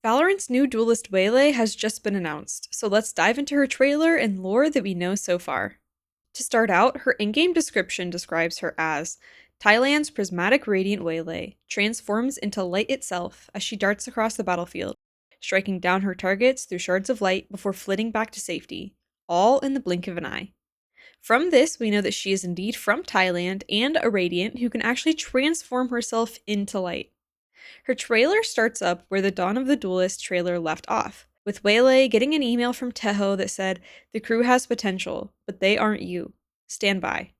Valorant's new duelist Waylay has just been announced, so let's dive into her trailer and lore that we know so far. To start out, her in-game description describes her as Thailand's prismatic radiant Waylay transforms into light itself as she darts across the battlefield, striking down her targets through shards of light before flitting back to safety, all in the blink of an eye. From this, we know that she is indeed from Thailand and a radiant who can actually transform herself into light. Her trailer starts up where the Dawn of the Duelist trailer left off, with Waylay getting an email from Teho that said, "The crew has potential, but they aren't you. Stand by."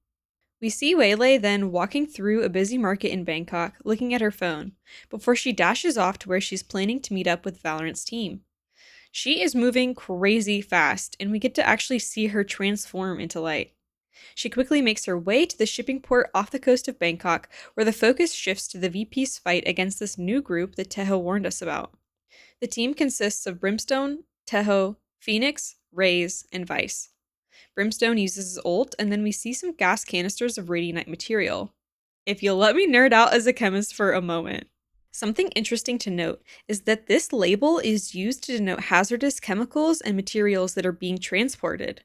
We see Waylay then walking through a busy market in Bangkok, looking at her phone, before she dashes off to where she's planning to meet up with Valorant's team. She is moving crazy fast, and we get to actually see her transform into light. She quickly makes her way to the shipping port off the coast of Bangkok, where the focus shifts to the VP's fight against this new group that Teho warned us about. The team consists of Brimstone, Teho, Phoenix, Raze, and Vice. Brimstone uses his ult, and then we see some gas canisters of radianite material. If you'll let me nerd out as a chemist for a moment. Something interesting to note is that this label is used to denote hazardous chemicals and materials that are being transported.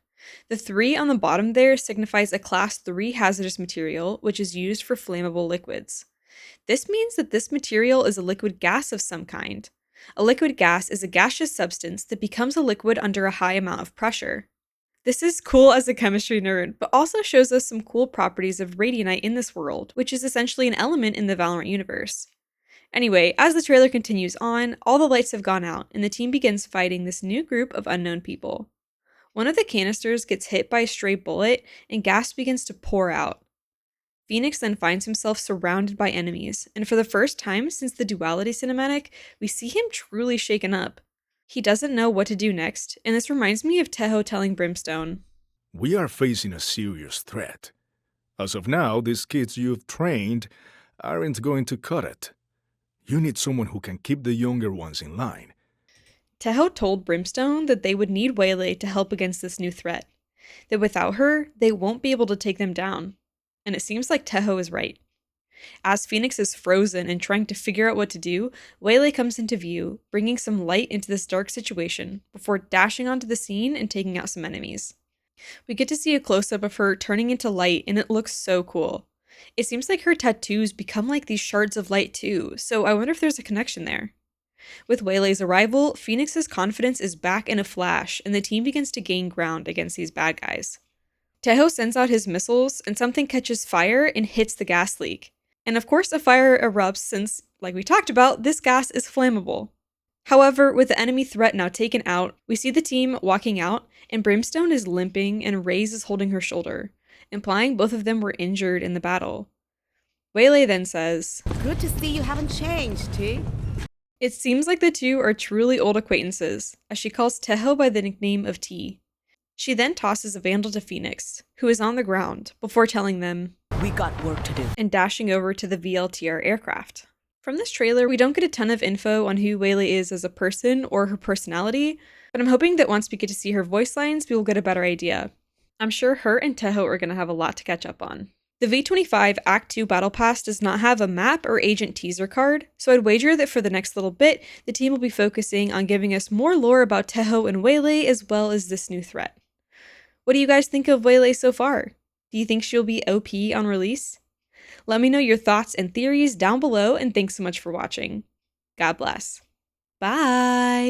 The 3 on the bottom there signifies a Class 3 hazardous material, which is used for flammable liquids. This means that this material is a liquid gas of some kind. A liquid gas is a gaseous substance that becomes a liquid under a high amount of pressure. This is cool as a chemistry nerd, but also shows us some cool properties of radianite in this world, which is essentially an element in the Valorant universe. Anyway, as the trailer continues on, all the lights have gone out, and the team begins fighting this new group of unknown people. One of the canisters gets hit by a stray bullet, and gas begins to pour out. Phoenix then finds himself surrounded by enemies, and for the first time since the Duality cinematic, we see him truly shaken up. He doesn't know what to do next, and this reminds me of Teho telling Brimstone, "We are facing a serious threat. As of now, these kids you've trained aren't going to cut it. You need someone who can keep the younger ones in line." Teho told Brimstone that they would need Waylay to help against this new threat, that without her, they won't be able to take them down. And it seems like Teho is right. As Phoenix is frozen and trying to figure out what to do, Waylay comes into view, bringing some light into this dark situation before dashing onto the scene and taking out some enemies. We get to see a close-up of her turning into light, and it looks so cool. It seems like her tattoos become like these shards of light too, so I wonder if there's a connection there. With Waylay's arrival, Phoenix's confidence is back in a flash, and the team begins to gain ground against these bad guys. Teho sends out his missiles, and something catches fire and hits the gas leak. And of course a fire erupts since, like we talked about, this gas is flammable. However, with the enemy threat now taken out, we see the team walking out, and Brimstone is limping and Raze is holding her shoulder, implying both of them were injured in the battle. Waylay then says, "Good to see you haven't changed, T." It seems like the two are truly old acquaintances, as she calls Teho by the nickname of T. She then tosses a Vandal to Phoenix, who is on the ground, before telling them, "We got work to do." and dashing over to the VLTR aircraft. From this trailer, we don't get a ton of info on who Waylay is as a person or her personality, but I'm hoping that once we get to see her voice lines, we will get a better idea. I'm sure her and Teho are going to have a lot to catch up on. The V25 Act 2 Battle Pass does not have a map or agent teaser card, so I'd wager that for the next little bit, the team will be focusing on giving us more lore about Teho and Waylay as well as this new threat. What do you guys think of Waylay so far? Do you think she'll be OP on release? Let me know your thoughts and theories down below, and thanks so much for watching. God bless. Bye!